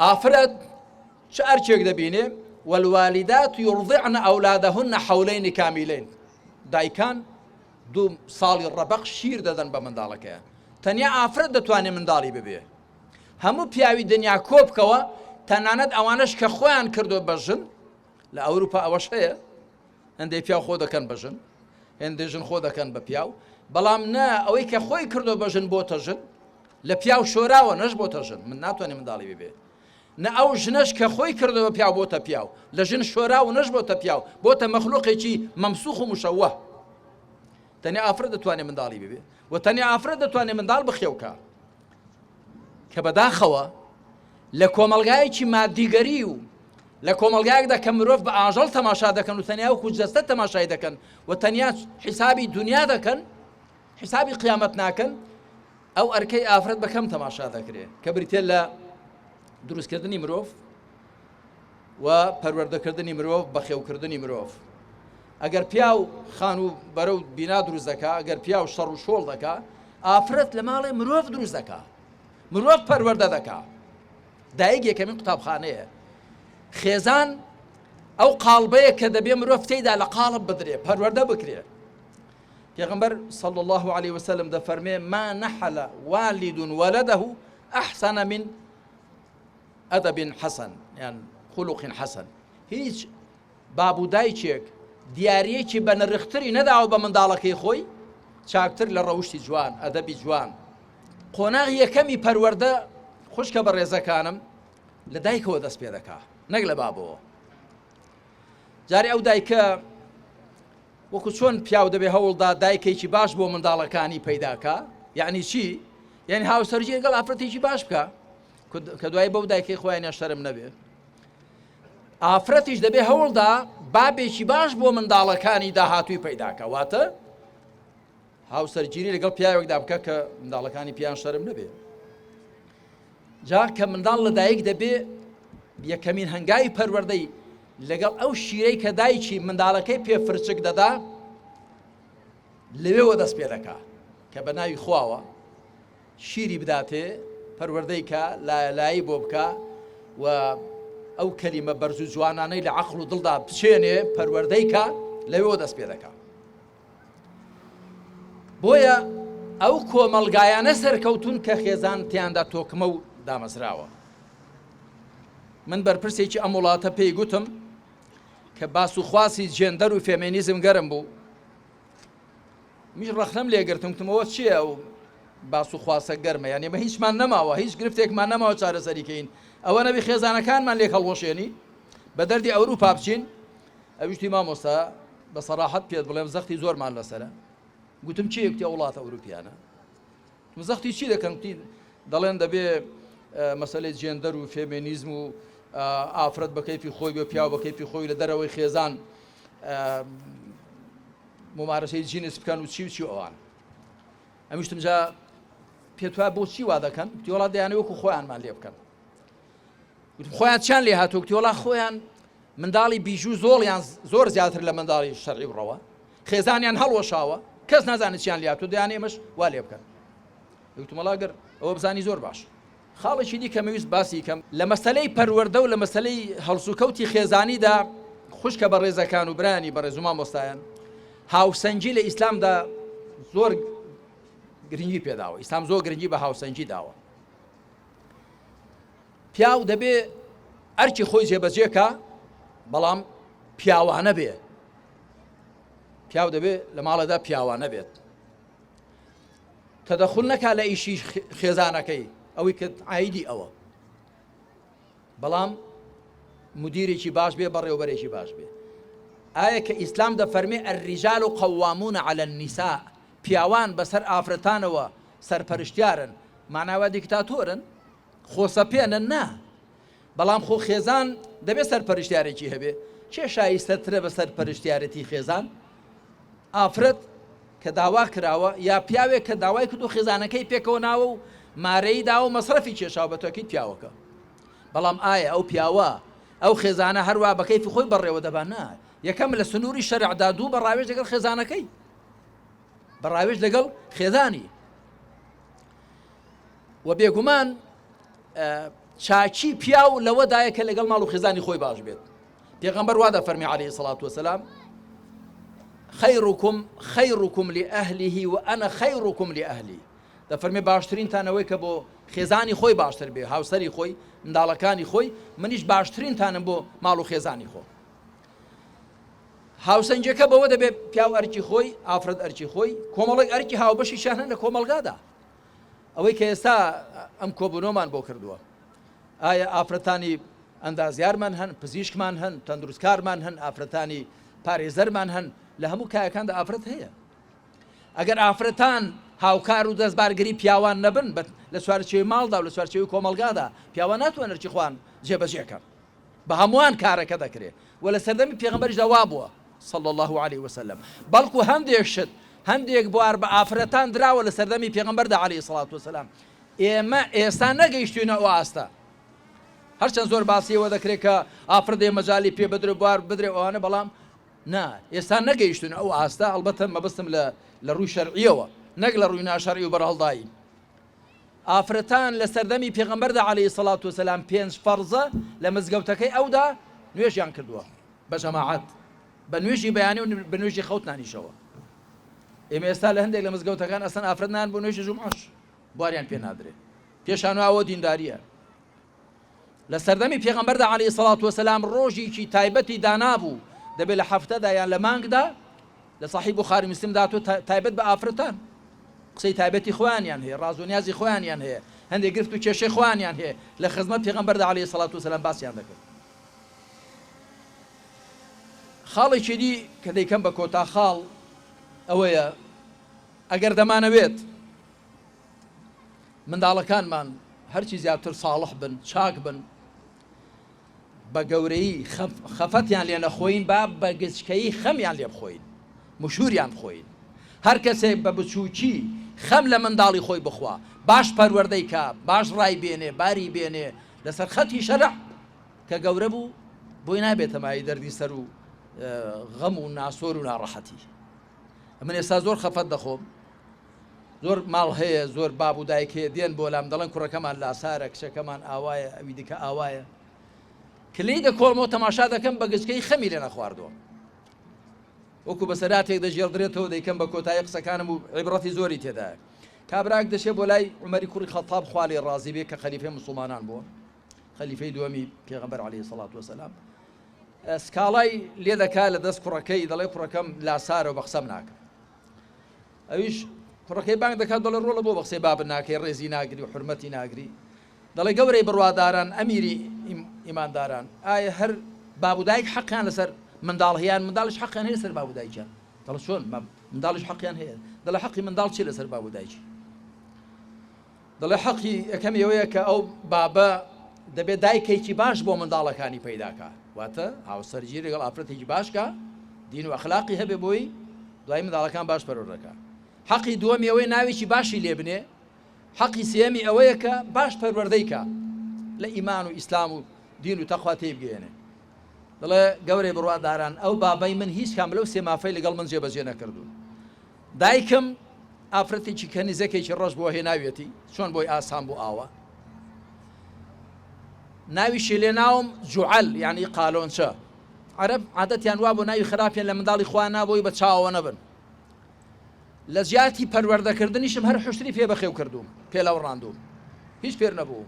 ئافرەت چه ئەرکێک دەبینێ؟ والوالدات يرضعن أولادهن حولين كاملين. دایکان 2 ساڵی ڕەبەق شیر دەدەن بە منداڵەکەیە. تەنیا ئافرەت دەتوانێت منداڵی ببێ. هەموو پیاوی دنیا کۆ بکەوە، تەنانەت ئەوانش کە خۆیان کردو بەژن، لە ئەوروپا ئەوەش هەیە، هەندێک پیاو خۆ دەکەن بەژن، هەندێک ژن خۆ دەکەن بە پیاو، بەڵام نا ئەوەی کە خۆی کردو بەژن بۆتە ژن، لە پیاو شۆراوە نەش بۆتە ژن، من ناتوانێت منداڵی ببێ. نە ئەو ژنەش کە خۆی کردەوە پیاو بۆتە پیاو، لە ژن شۆراوە نەش بۆتە پیاو، بۆتە مەخلوقێکی مەمسوخ و مشەوه. تەنیا ئافرەت دەتوانێت منداڵی ببێ و تەنیا ئافرەت دەتوانێت منداڵ بخێوکە کە بەداخەوە لە کۆمەلگایەکی مادیگەری و لە کۆمەلگایەکدا کە مرۆڤ بە ئاژەڵ تەماشا دەکەن و تەنیا وەکو جەستە تەماشای دەکەن و تەنیا حیسابی دنیا دەکەن، حیسابی قیامەت ناکەن، ئەو ئەرکەی ئافرەت بەکەم تەماشا دەکرێت کە بریتێ لە دروستکردنی مرۆڤ و پەروەردەکردنی مرۆڤ بە خێوکردنی مرۆڤ. ئەگەر پیاو خان و بەرەو بینا دروست دەکا، ئەگەر پیاو شەڕ و شۆڵ دەکا، ئافرەت لە ماڵێ مرۆڤ دروست دەکا، مرۆڤ پەروەردە دەکا. دایک یەکەمین قوتابخانەیە. خێزان ئەو قاڵبەیە کە دەبێ مرۆڤ تێیدا لە قاڵب بدرێ، پەروەردە بکرێ. پێغەمبەر صلی الله عليه وسلم دەفەرمێ ما نحل والد ولده أحسن من أدب حسن، يعني خلق حسن. هیچ باب و دایکێک دیارەیەکی بە نرختری نەداوە بە منداڵەکەی خۆی چاکتر لە ڕەوشتی جوان، ئەدەبی جوان. قۆناغ یەکەمی پەروەردە خوشکە بە ڕێزەکانم لە دایکەوە دەست پێ دەکا، نەک لە بابەوە. جارێ ئەو دایکە وەکو چۆن پیاو دەبێ هەوڵدا دایکێکی باش بۆ منداڵەکانی پەیداکە، یعنی چی؟ یعنی هاوسەرگی لەگەڵ ئافرەتێکی باش بکە کە دوای بەو دایکەی خۆیان شەرم نەبێ. ئافرەتیش دەبێ هەوڵدا بابێکی باش بۆ منداڵەکانی داهاتووی پەیداکە، واتە هاوسەرگیری لەگەڵ پیاوێکدا بکە کە منداڵەکانی پیان شەرم نەبێ. جا کە منداڵ لە دایک دەبێ یەکەمین هەنگاوی پەروەردەی لەگەڵ ئەو شیرەی کە دایکی منداڵەکەی پێ فرچک دەدا لەوێوە دەست پێ دەکا کە بە ناوی خواوە شیری بداتێ، پەروەردەی کە لایەلایی بۆ بکە و ئەو کەلیمە بەرز و جوانانەی لە عەقڵ و دڵدا بچێنێ، پەروەردەی کە لەوێوە دەست پێ دەکا. بۆیە ئەو کۆمەلگایانە سەرکەوتون کە خێزان تیاندا تۆکمە و دامەزراوە. من بەرپرسێکی ئەم وڵاتە پێی گوتم کە باس و خواسی جێندەر و فێمینیزم گەرم بوو، میش ڕەخنەم لێگرتم گوتمەوە چییە ئەو باس و خواسە گەرمە، یعنی مە هیچمان نەماوە، هیچ گرفتێکمان نەماوە چارەسەریکەین، ئەوە نەبی خێزانەکانمان لێک هەڵوەشێنی بە دەردی ئەوروپا بچین. ئەویشتی مامۆستا بە سەراحەت پێت بڵێم زەختی زۆرمان لەسەرە. گوتم چی یەکتی وڵاتە ئەوروپیانە؟ زەختی چی دەکەن؟ دەڵێن دەبێ مەسەلەی جێندەر و فێمینیزم و ئافرەت بە کەیفی خۆی بێ، پیاو بە کەیفی خۆی لە دەرەوەی خێزان ممارەسەی جینس بکەن و چی و چی ئەوان. ئەمیشتم جا پێت وایە بۆچی وا دەکەن؟ گوتی وەڵا دەیانێ وەکو خۆیانمان لێ بکەن. گوتم خۆیان چیان لێ هاتووە؟ گوتی وەڵا خۆیان منداڵی بیژوو زۆڵیان زۆر زیاتر لە منداڵی شەرعی بڕەوە، خێزانیان هەڵوەشاوە، کەس نازانێت چیان لێ هاتووە، دەیانێ ئێمەش وا لێ بکەن. گوتم وەڵا گەر ئەوە بزانی زۆر باش. خاڵێکی دیکە مەویست باسی کەم لە مەسەلەی پەروەردە و لە مەسەلەی هەڵسوکەوتی خێزانیدا خوشکە بە ڕێزەکان و برانی بە ڕێز و مامۆستایان، هاوسەنگی لە ئیسلامدا زۆر گرنگی پێداوە. ئیسلام زۆر گرنگی بە هاوسەنگی داوە. پیاو دەبێ ئەرکی خۆی جێبەجێکە بەڵام پیاوانە بێ پیاو دەبێ لە ماڵەدا پیاوانە بێت تەدەخل نەکا لە ئیشی خێزانەکەی ئەوەی کە عایدی ئەوە بەڵام مدیرێکی باش بێ بەڕێوەبەرێکی باش بێ ئایا کە ئیسلام دەفەرمێ الرجال قوامون على النساء پیاوان بەسەر ئافرەتانەوە سەرپەرشتیارن ماناوە دیکتاتۆرن خۆسەپێنن نا بەڵام خۆ خێزان دەبێت سەرپەرشتیارێکی هەبێ چێ شایستەترە بە سەرپەرشتیارەتی خێزان ئافرەت کە داوا کراوە یا پیاوێک کە داوای کرد و خێزانەکەی پێکەوە ناوە و مارەی داوە مەسرەفی کێشاو بە تۆکیت پیاوەکە بەڵام ئایا ئەو پیاوە ئەو خێزانە هەروە بە کەیفی خۆی بەڕێوە دەبان نا یەکەم لە سنووری شەرعدا دوو بەڕاوێژ لەگەڵ خێزانەکەی بەڕاوێژ لەگەڵ خێزانی و بێگومان چاچی پیاو لەوەدایە کە لەگەڵ ماڵ و خێزانی خۆی باش بێت پێغەمبەر وا دەفەرمی عەلەیهی سەڵات وەسەلام خەیڕکم لئەهلیه وئەنە خەیڕکم لئەهلی دەفەرمێ باشترینتانەوەی کە بۆ خێزانی خۆی باشتر بێ هاوسەری خۆی منداڵەکانی خۆی منیش باشترینتانم بۆ ماڵ و خێزانی خۆ هاوسەنجەکە بەوە دەبێت پیاو ئەرکی خۆی ئافرەت ئەرکی خۆی کۆمەڵێک ئەرکی هاوبەشی شانە لە کۆمەڵگادا ئەوەی کە ئێستا ئەم کۆبوونەوەمان بۆ کردووە ئایا ئافرەتانی ئەندازیارمان هەن پزیشکمان هەن تەندروستکارمان هەن ئافرەتانی پارێزەرمان هەن لە هەموو کایەکاندا ئافرەت هەیە ئەگەر ئافرەتان هاوکار و دەستبارگری پیاوان نەبن لە سوارچێوی ماڵدا و لە سوارچێوی کۆمەڵگادا پیاوان ناتوانن ئەرکی خۆیان جێبەجێکەن بە هەمووان کارەکە دەکرێت و لە سەردەمی پێغەمبەریش داوا بووە صلى الله عليه وسلم بەڵکو هەندێک شت هەندێک بوار بە ئافرەتان دراوە لە سەردەمی پێغەمبەردا عەلەیهی سەڵات وەسەلام ئێمە ئێستا نەگەیشتوینە ئەو ئاستە هەرچەند زۆر باسیەوە دەکرێت کە ئافرەتێ مەجالی پێ بدرێ بوار بدرێ ئەوانە بەڵام نا ئێستا نەگەیشتون ئەو ئاستا ئەڵبەتە مەبەستم لە ڕووی شەرعیەوە نەک لە ڕووی ناشەرعی و بەرهەڵدایی ئافرەتان لە سەردەمی پێغەمبەردا عەلەیهی سەڵات وەسەلام 5 فەرزە لە مزگەوتەکەی ئەودا نوێژیان کردووە بە جەماعەت بە نوێژی بەیانی و بە نوێژی خەوت نانیشەوە ئێمە ئێستا لە هەندێک لە مزگەوتەکان ئەسەن ئافرەت نان بۆ نوێژی جومعەش بواریان پێ نادرێت پێشانە ئەوە دینداریە لە سەردەمی پێغەمبەردا عەلەیهی سەڵات وەسەلام ڕۆژێکی تایبەتی دانابوو دەبێت لە هەفتەدا یان لە مانگدا لە صحیح بوخاری مسلمدا تۆ تایبەت بە ئافرەتان قسەی تایبەتی خۆیانیان هەیە ڕاز و نیازی خۆیانیان هەیە هەندێک گرفت و کێشەی خۆیانیان هەیە لە خزمەت پێغەمبەردا عەلەیهی سەڵات وەسەلام باسییان دەکرد خاڵێکی دی کە دەیکەم بە کۆتا خاڵ ئەوەیە ئەگەر دەمانەوێت منداڵەکانمان هەرچی زیاتر ساڵح بن چاک بن بە گەورەی خەفەتیان لێ نەخۆین با بە گچکەیی خەمیان لێ بخۆین مشوریان بخۆین هەر کەسێک بە بچووکی خەم لە منداڵی خۆی بخوا باش پەروەردەی کا باش ڕای بێنێ باری بێنێ لەسەر خەتی شەرع کە گەورە بوو بۆی نابێتە مای دەردی سەر و غەم و ناسۆر و ناڕەحەتی من ئێستا زۆر خەفەت دەخۆم زۆر ماڵ هەیە زۆر باب و دایک هەیە دێن بۆ لام دەڵێن کوڕەکەمان لاسارە کچەکەمان ئاوایە ئەوی دیکە ئاوایە کلەی دەکۆڵمەوە تەماشا دەکەم بە گچکەی خەمی لێ نەخواردووە وەکو بەسەراتێک دەژێڕدرێتەوە دەیکەم بە کۆتایی قسەکانم و عیبرەتی زۆری تێدایە کابراک دەشێ بۆ لای عومەری کوڕی خەتاب خوا لێ ڕازی بێ کە خەلیفەی موسڵمانان بووە خەلیفەی دووەمی پێغەمبەر عەلەیهی سەڵات وەسەلام سکاڵای لێ دەکا لە دەست کوڕەکەی دەڵێ کوڕەکەم لاسارە و بە قسەم ناکە ئەویش کوڕەکەی بانگ دەکات دەڵێ ڕۆڵە بۆ بە قسەی بابن ناکەی ڕێزی ناگری و حورمەتی ناگری دەڵێ گەورەی بڕواداران ئەمیری ئیمانداران ئایا هەر باب و دایک حەقیان لەسەر منداڵ هەیەیان منداڵش حەقیان هەیە لەسەر باب و دایکیان دەڵێ چۆن منداڵش حەقیان هەیە دەڵێ حەقی منداڵ چی لەسەر باب و دایکی دەڵێ حەقی یەکەمی ئەوەیە کە ئەو بابە دەبێت دایکێکی باش بۆ منداڵەکانی پەیداکە واتە هاوسەرگیری لەگەڵ ئافرەتێکی باشکە دین و ئەخلاقی هەبێ بۆی دوای منداڵەکان باش پەروەردەکە حەقی دووەمی ئەوەی ناوێکی باشی لێ بنێ حەقی سێمی ئەوەیە کە باش پەروەردەیکە لە ئیمان و ئیسلام و دین و تەقوا تێبگەێنێ دەڵێ گەورەی بڕواداران ئەو بابەی من هیچ کام لەو سێ مافەی لەگەڵ من جێبەجێ نەکردوون دایکم ئافرەتێکی کەنیزەکێکی ڕەش بۆ هێناوێتی چۆن بۆی ئاسان بوو ئاوە ناویشی لێ ناوم جوعەل یعنی قالۆنچە عەرەب عادەتیان وا بۆ ناوی خراپیان لە منداڵی خوا نابۆی بە چاوەوە نەبن لە جیاتی پەروەردەکردنیشم هەر حوشتری پێ بەخێو کردوم پێ لەو ڕاندوم هیچ پێر نەبوو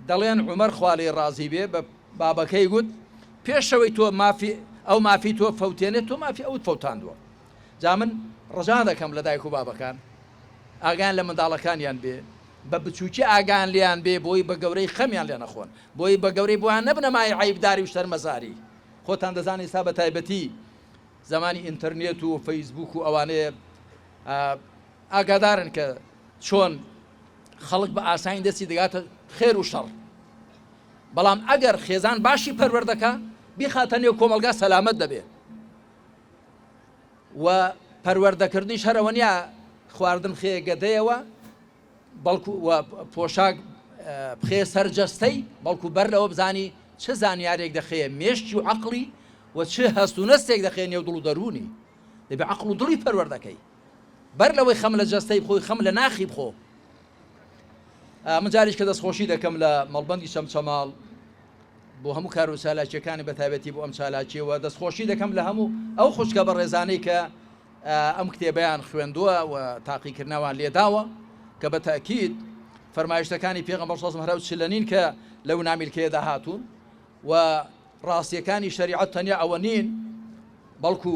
دەڵێن عومەر خوا لێی ڕازی بێ بە بابەکەی گوت پێشەوەی تۆ ئەو مافی تۆ فەوتێنێت تۆ مافی ئەوت فەوتاندووە. جا من ڕەجا دەکەم لە دایک و بابەکان ئاگان لە منداڵەکانیان بێ بە بچووکی ئاگان لیان بێ بۆی بە گەورەی خەمیان لێ نەخۆن، بۆی بە گەورەی بۆیان نەبنە مای عیبداری و شەرمەزاری. خۆتان دەزانێت ئێستا بە تایبەتی زمانی ئینتەرنێت و فەیسبوک و ئەوانەیە ئاگادارن کە چۆن خەڵک بە ئاسانی دەستی دەگاتە خێر و شەڕ. بەڵام ئەگەر خێزان باشی پەروەردەکە بیخاتە نێو کۆمەلگا سەلامەت دەبێت و پەروەردەکردنی شەرەوە نیە خواردن خێ گەدەیەوە بەڵکو پۆشاک بخێ سەرجەستەی بەڵکو بەر لەوە بزانی چه زانیارێک دەخێ مێشتی و عەقڵی و چه هەستونەستێک دەخێ نێو دڵ و دەرونی دەبێ عەقڵ و دڵی پەروەردەکەی بەر لەوەی خەم لە جەستەی بخۆی خەم لە ناخی بخۆ. من جاریش کە دەستخۆشی دەکەم لە مەڵبەندی شەمچەماڵ بۆ هەموو کار و چالاکیەکانی بە تایبەتی بۆ ئەم چالاکیەوە دەستخۆشی دەکەم لە هەموو ئەو خوشکە بە ڕێزانەی کە ئەم کتێبەیان خوێندووە و تاقیکردنەوەیان لێداوە کە بە تاکید فەرمایشتەکانی پێغەمبەر صلی الله علیه و سلم کە لەو نامیلکەیەدا هاتوون و ڕاستیەکانی شەریعەت تەنیا ئەوە نین بەڵکو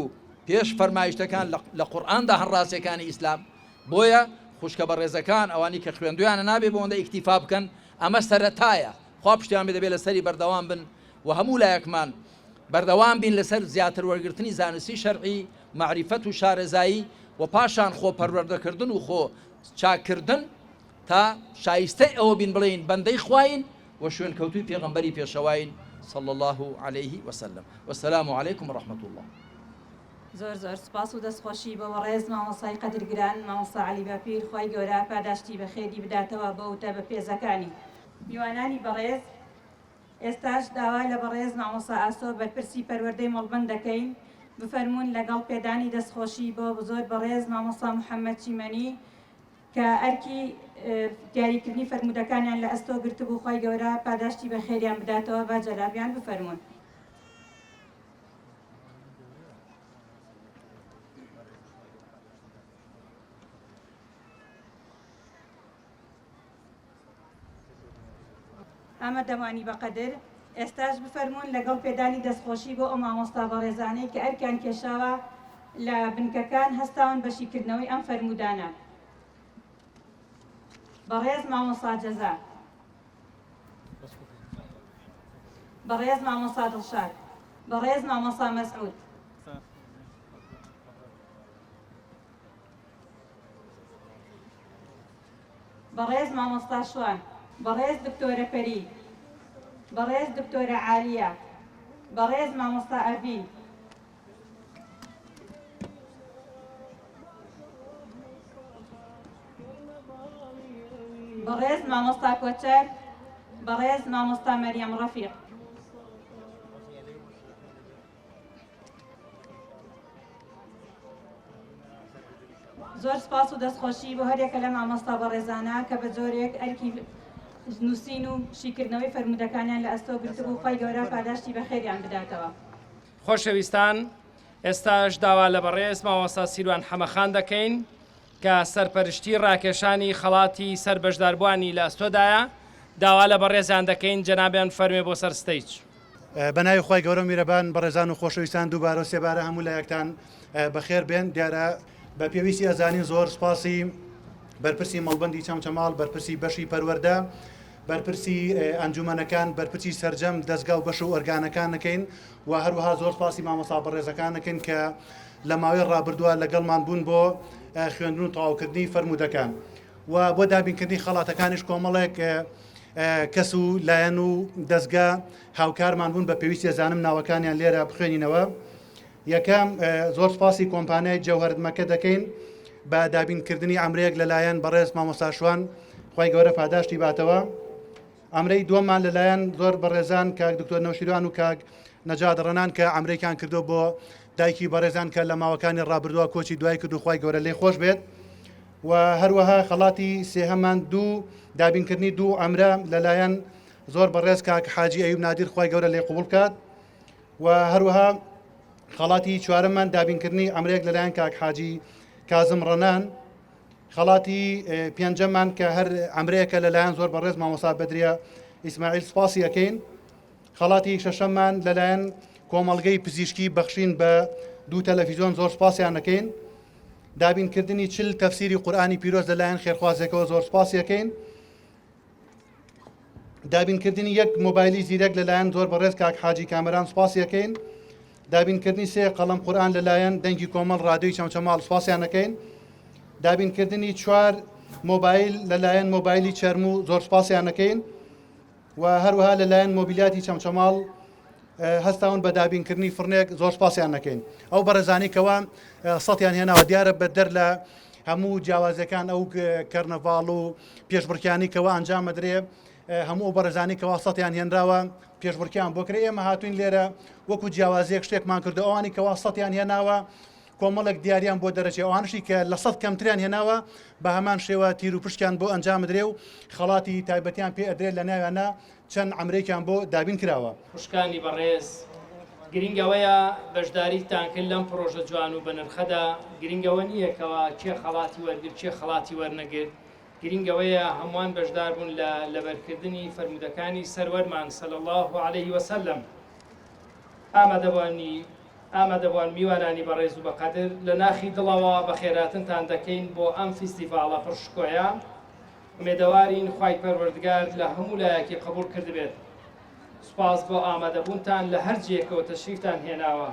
پێش فەرمایشتەکان لە قورئاندا هەر ڕاستیەکانی ئیسلام. بۆیە خوشکە بە ڕێزەکان ئەوانی کە خوێندویانە نابێ بۆ ئەوەندە ئیکتیفا بکەن ئەمە سەرەتایە خوا پشتیان بێ لەسەری بەردەوام بن و هەموو لایەکمان بەردەوام بین لەسەر زیاتر وەرگرتنی زانستی شەرعی معریفەت و شارەزایی و پاشان خۆ پەروەردەکردن و خۆ چاکردن تا شایستەی ئەوە بین بڵێن بەندەی خواین و شوێن کەوتوی پێغەمبەری پێشەواین صلى الله عليه وسلم. والسلام عليكم ورحمة الله. زۆر سپاس و دەستخۆشی بەوە ڕێز مامۆسای قەدرگران مامۆستا عەلی باپیر خوای گەورە پاداشتی بە خێری بداتەوە بەوتە بە پێزەکانی. میوانانی بەڕێز ئێستاش داوا لە بەڕێز مامۆستا ئاسۆ بەرپرسی پەروەردەی مەڵبەند دەکەین بفەرمونون لەگەڵ پێدانی دەستخۆشی بۆ زۆر بەڕێز مامۆستا محەممەد چیمەنی کە ئەرکی دیاریکردنی فەرمودەکانیان لە ئەستۆ گرتبوو خوای گەورە پاداشتی بە خێریان بداتەوە با جەلابیان بفەرمونون. ئەمە دەوانی بەقەدر ئێستاش بفەرمونون لەگەڵ پێدانی دەستخۆشی بۆ ئەو مامۆستا بەڕێزانەی کە ئەرکیان کێشاوە لە بنکەکان هەستاون بەشیکردنەوەی ئەم فەرمودانە. بەڕێز مامۆستا جەزا، بەڕێز مامۆستا دڵشاد، بەڕێز مامۆستا مەسعود، بەڕێز مامۆستا شوان، بەڕێز دکتۆرە پەری، بەڕێز دکتۆرە عالیە، بەڕێز مامۆستا ئەڤین، بەڕێز مامۆستا کۆچەر، بەڕێز مامۆستا مەریەم ڕەفیق. زۆر سپاس و دەستخۆشی بۆ هەرێکە لە مامۆستا بەڕێزانە کە بە جۆرێک ئەرکی نووسین و شیکردنەوەی فەرمودەکانیان لە ئەستۆ گرتبوو خوای گەورە پاداشتی بە خێریان بداتەوە. خۆشەویستان ئێستاش داوا لە بەڕێز مامۆستا سیروان حەمەخان دەکەین کە سەرپەرشتی ڕاکێشانی خەڵاتی سەر بەشداربووانی لە ئەستۆدایە داوا لە بەڕێزیان دەکەین جەنابیان فەرمێ بۆ سەر ستەیج. بەناوی خۆی گەورە میرەبان بەڕێزان و خۆشەویستان دووبارە و سێبارە هەموو لایەکتان بەخێر بێن. دیارە بە پێویستی ئەزانین زۆر سپاسی بەرپرسی مەڵبەندی چەمچەماڵ، بەرپرسی بەشی پەروەردە، بەرپرسی ئەنجومەنەکان، بەرپرسی سەرجەم دەستگا و بەش و ئۆرگانەکان نەکەین و هەروەها زۆر سپاسی مامۆستا بەڕێزەکان نەکەین کە لە ماوەی ڕابردووە لەگەڵمان بوون بۆ خوێندن و تەواوکردنی فەرمودەکان و بۆ دابینکردنی خەڵاتەکانیش کۆمەڵێک کەس و لایەن و دەستگا هاوکارمان بوون بە پێویستی زانم ناوەکانیان لێرە بخوێنینەوە. یەکەم زۆر سپاسی کۆمپانیای جەوهەردمەکە دەکەین بە دابینکردنی ئەمرەیەک لەلایەن بەڕێز مامۆستا شوان خوای گەورە پاداشتی باتەوە. ئەمرەی دووەممان لەلایەن زۆر بەڕێزان کاک دکتۆر نەوشیروان و کاک نەجاد ڕەنان کە ئەمرێکیان کردو بۆ دایکی بەڕێزان کە لە ماوەکانی ڕابردووە کۆچی دوای کرد و خوای گەورە لێ خۆش بێت و هەروەها خەڵاتی سێهەمان دوو دابینکردنی دوو ئەمرە لەلایەن زۆر بەڕێز کاک حاجی ئەیوب نادیر خوای گەورە لێ قبوڵ بکات و هەروەها خەڵاتی چوارەممان دابینکردنی ئەمرێک لەلایەن کاک حاجی کازم ڕەنان. خەڵاتی پێنجەمان کە هەر ئەمرەیەکە لەلایەن زۆر بەڕێز مامۆستا بەدریە ئیسماعیل سپاسی ئەەکەین خەڵاتی شەشەممان لەلایەن کۆمەڵگەی پزیشکی بەخشین بە دوو تەلەڤیزۆن زۆر سپاسیان ئەەکەین دابینکردنی چل تەفسیری قورئانی پیرۆز لەلایەن خێرخوازێکەوە زۆر سپاسی ئەەکەین دابینکردنی یەک مۆبایلی زیرەک لەلایەن زۆر بەڕێز کاک حاجی کامەران سپاسی ئەەکەین دابینکردنی سێ قەڵەم قورئان لەلایەن دەنگی کۆمەڵ ڕادیۆی چەمچەماڵ سپاسیان ئەەکەین دابینکردنی چوار مۆبایل لەلایەن مۆبایلی چەرموو زۆر سپاسیان ئەەکەین و هەروەها لەلایەن مۆبیلاتی چەمچەماڵ هەستاون بە دابینکردنی فرنێک زۆر سپاسیان ئەەکەین ئەو بەڕێزانی کەوا سەتیان هێناوە دیارە بەدەر لە هەموو جیاوازەکان ئەو کەرنەڤاڵ و پێشبڕکیانی کەوا ئەنجام ئەدرێ هەموو بەڕێزانی کەوا سەتیان هێنراوە پێشبڕکیان بۆ کرێ ئێمە هاتوین لێرە وەکو جیاوازیەک شتێکمان کردو ئەوانی کەوا سەتیان هێناوە کۆمەڵێک دیاریان بۆ دەرەچێ ئەوانشی کە لە سەد کەمتریان هێناوە بە هەمان شێوە تیر و پشتیان بۆ ئەنجام درێ و خەڵاتی تایبەتیان پێ ئەدرێت لە ناویانە چەند ئەمریکیان بۆ دابین کراوە. خوشکانی بەڕێز گرنگەوەیە بەشداریتان کرد لەم پرۆژە جوان و بە نرخەدا گرنگەوە نییەکەوە چێ خەڵاتی وەرگرت چێ خەڵاتی وەرنەگرت گرنگەوەیە هەمووان بەشدار بوون لە لەبەرکردنی فەرمودەکانی سەروەرمان صلی الله عليه وسلم. ئامادەبوان میوانانی بەڕێز و بەقەدر لە ناخی دڵەوە بە خێراتنتان دەکەین بۆ ئەم فیستیڤاڵە پڕشکۆیە ئومێدەوارین خوای پەروەردگار لە هەموو لایەکی قبول کردبێت. سوپاس بۆ ئامادەبوونتان لە هەر جێکەوە تەشریفتان هێناوە